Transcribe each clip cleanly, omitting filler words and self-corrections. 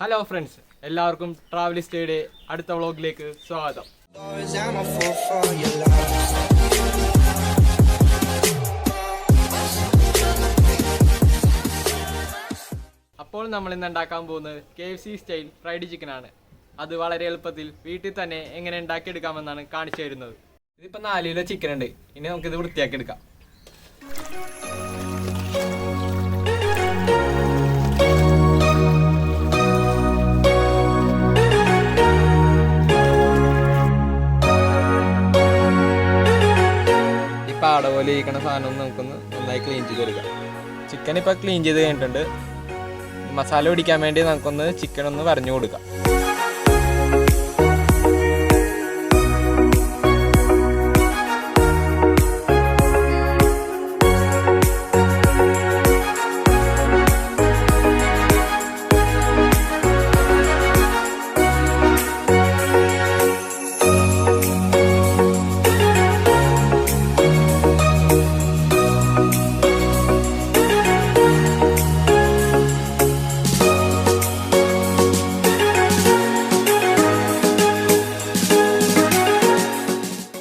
Hello friends, എല്ലാവർക്കും ട്രാവലിസ്റ്റയുടെ അടുത്ത വ്ളോഗിലേക്ക് സ്വാഗതം. അപ്പോൾ നമ്മൾ ഇന്ന് ഉണ്ടാക്കാൻ പോകുന്നത് KFC സ്റ്റൈൽ ഫ്രൈഡ് ചിക്കൻ ആണ്. അത് വളരെ എളുപ്പത്തിൽ വീട്ടിൽ തന്നെ എങ്ങനെ ഉണ്ടാക്കിയെടുക്കാമെന്നാണ് കാണിച്ചു തരുന്നത്. ഇതിപ്പോൾ 4 കിലോ ചിക്കൻ ഉണ്ട്. ഇനി നമുക്കിത് വൃത്തിയാക്കി എടുക്കാം. പാട പോലെ ഇരിക്കുന്ന സാധനം നമുക്കൊന്ന് നന്നായി ക്ലീൻ ചെയ്തെടുക്കാം. ചിക്കൻ ഇപ്പോൾ ക്ലീൻ ചെയ്ത് കഴിഞ്ഞിട്ടുണ്ട്. മസാല പിടിക്കാൻ വേണ്ടി നമുക്കൊന്ന് ചിക്കൻ ഒന്ന് വരഞ്ഞു കൊടുക്കാം.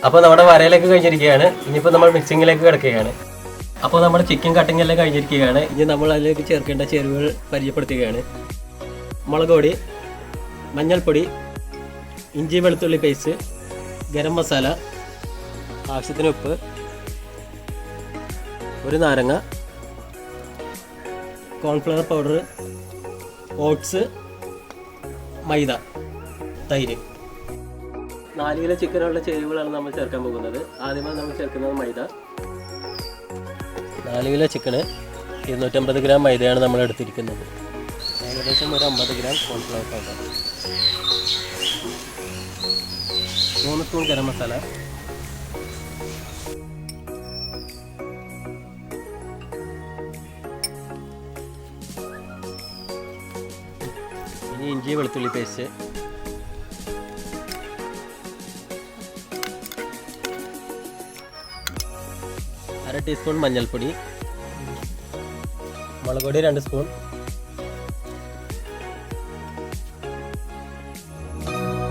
അപ്പോൾ നമ്മുടെ വരയിലേക്ക് കഴിഞ്ഞിരിക്കുകയാണ്. ഇനിയിപ്പോൾ നമ്മൾ മിക്സിങ്ങിലേക്ക് കിടക്കുകയാണ്. അപ്പോൾ നമ്മുടെ ചിക്കൻ കട്ടിംഗ് എല്ലാം കഴിഞ്ഞിരിക്കുകയാണ്. ഇനി നമ്മൾ അതിലേക്ക് ചേർക്കേണ്ട ചേരുവകൾ പരിചയപ്പെടുത്തുകയാണ്. മുളക് പൊടി, മഞ്ഞൾപ്പൊടി, ഇഞ്ചി വെളുത്തുള്ളി പേസ്റ്റ്, ഗരം മസാല, ആവശ്യത്തിന് ഉപ്പ്, ഒരു നാരങ്ങ, കോൺഫ്ലവർ പൗഡർ, ഓട്സ്, മൈദ, തൈര്. 4 കിലോ ചിക്കനുള്ള ചേരുവകളാണ് നമ്മൾ ചേർക്കാൻ പോകുന്നത്. ആദ്യമായി നമ്മൾ ചേർക്കുന്നത് മൈദ. 4 കിലോ ചിക്കന് 250 ഗ്രാം മൈദയാണ് നമ്മൾ എടുത്തിരിക്കുന്നത്. ഏകദേശം ഒരു 50 gram cornflour powder, 3 spoon garam masala, ഇനി ഇഞ്ചി വെളുത്തുള്ളി പേസ്റ്റ്, അര ടീസ്പൂൺ മഞ്ഞൾപ്പൊടി, മുളക് പൊടി 2 സ്പൂൺ,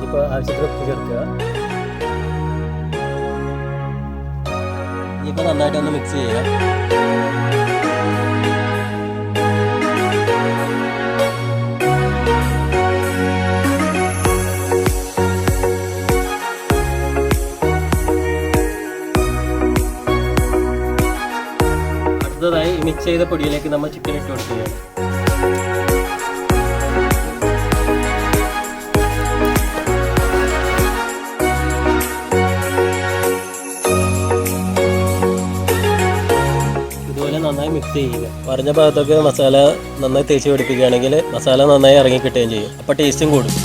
ഇപ്പോൾ ആവശ്യത്തിന് ഉപ്പ് ചേർക്കുക. ഇനിയിപ്പോൾ നന്നായിട്ടൊന്ന് മിക്സ് ചെയ്യുക. അടുത്തതായി മിക്സ് ചെയ്ത പൊടിയിലേക്ക് നമ്മൾ ചിക്കൻ ഇട്ട് കൊടുക്കുകയാണ്. ഇതുപോലെ നന്നായി മിക്സ് ചെയ്യുക. പറഞ്ഞ ഭാഗത്തൊക്കെ മസാല നന്നായി തേച്ച് പിടിപ്പിക്കുകയാണെങ്കിൽ മസാല നന്നായി ഇറങ്ങി കിട്ടുകയും ചെയ്യും. അപ്പോൾ ടേസ്റ്റും കൂടും.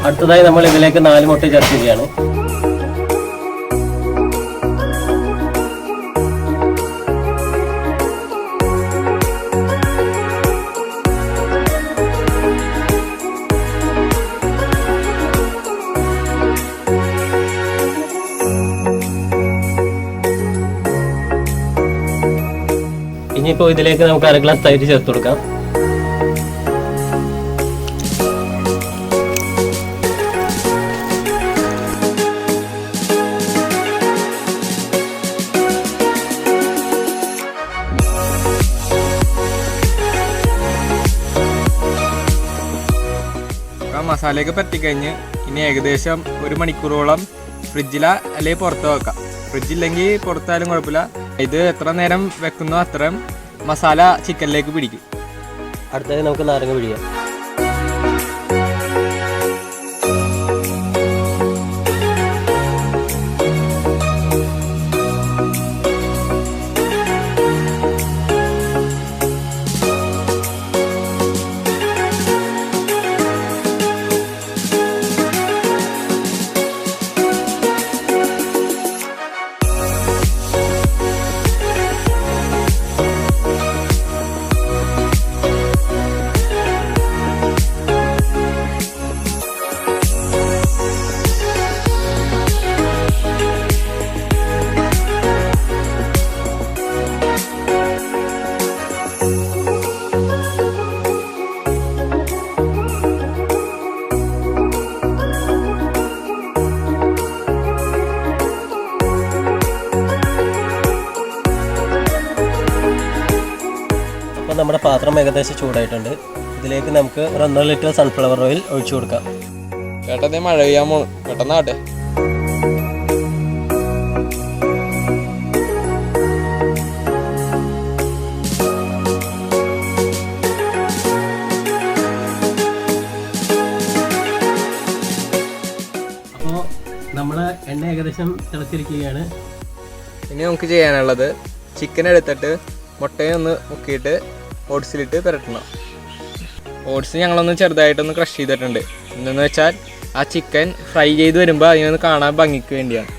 അടുത്തതായി നമ്മൾ ഇതിലേക്ക് 4 മുട്ട ചേർക്കുകയാണ്. ഇനിയിപ്പോൾ ഇതിലേക്ക് നമുക്ക് 1/2 ഗ്ലാസ് തൈര് ചേർത്ത് കൊടുക്കാം. മസാലയൊക്കെ പറ്റിക്കഴിഞ്ഞ് ഇനി ഏകദേശം 1 മണിക്കൂറോളം ഫ്രിഡ്ജിലാ അല്ലെങ്കിൽ പുറത്ത് വെക്കാം. ഫ്രിഡ്ജില്ലെങ്കിൽ പുറത്തായാലും കുഴപ്പമില്ല. ഇത് എത്ര നേരം വെക്കുന്നോ അത്രയും മസാല ചിക്കനിലേക്ക് പിടിക്കും. അടുത്തതായി നമുക്ക് നാരങ്ങ പിഴിയാം. പാത്രം ഏകദേശം ചൂടായിട്ടുണ്ട്. ഇതിലേക്ക് നമുക്ക് 1.5 ലിറ്റർ സൺഫ്ലവർ ഓയിൽ ഒഴിച്ചു കൊടുക്കാം. ചേട്ടനെ മഴ പെയ്യാൻ പോണു, പെട്ടെന്നാട്ടെ. അപ്പോൾ നമ്മളെ എണ്ണ ഏകദേശം തിളച്ചിരിക്കുകയാണ്. ഇനി നമുക്ക് ചെയ്യാനുള്ളത് ചിക്കൻ എടുത്തിട്ട് മുട്ടയെ ഒന്ന് മുക്കിയിട്ട് ഓട്സിലിട്ട് പുരട്ടണം. ഓട്സ് ഞങ്ങളൊന്ന് ചെറുതായിട്ടൊന്ന് ക്രഷ് ചെയ്തിട്ടുണ്ട്. എന്തെന്ന് വെച്ചാൽ ആ ചിക്കൻ ഫ്രൈ ചെയ്ത് വരുമ്പോൾ അതിനൊന്ന് കാണാൻ ഭംഗിക്ക് വേണ്ടിയാണ്.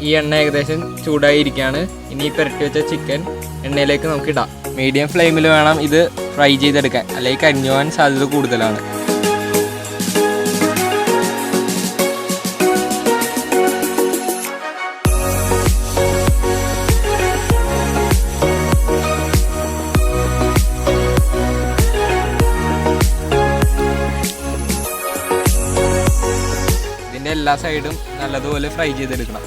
ഈ എണ്ണ ഏകദേശം ചൂടായിരിക്കുകയാണ്. ഇനി പുരട്ടി വെച്ച ചിക്കൻ എണ്ണയിലേക്ക് നമുക്ക് ഇടാം. മീഡിയം ഫ്ലെയിമിൽ വേണം ഇത് ഫ്രൈ ചെയ്തെടുക്കാൻ, അല്ലെങ്കിൽ കരിഞ്ഞു പോകാൻ സാധ്യത കൂടുതലാണ്. ഇതിൻ്റെ എല്ലാ സൈഡും നല്ലതുപോലെ ഫ്രൈ ചെയ്തെടുക്കണം.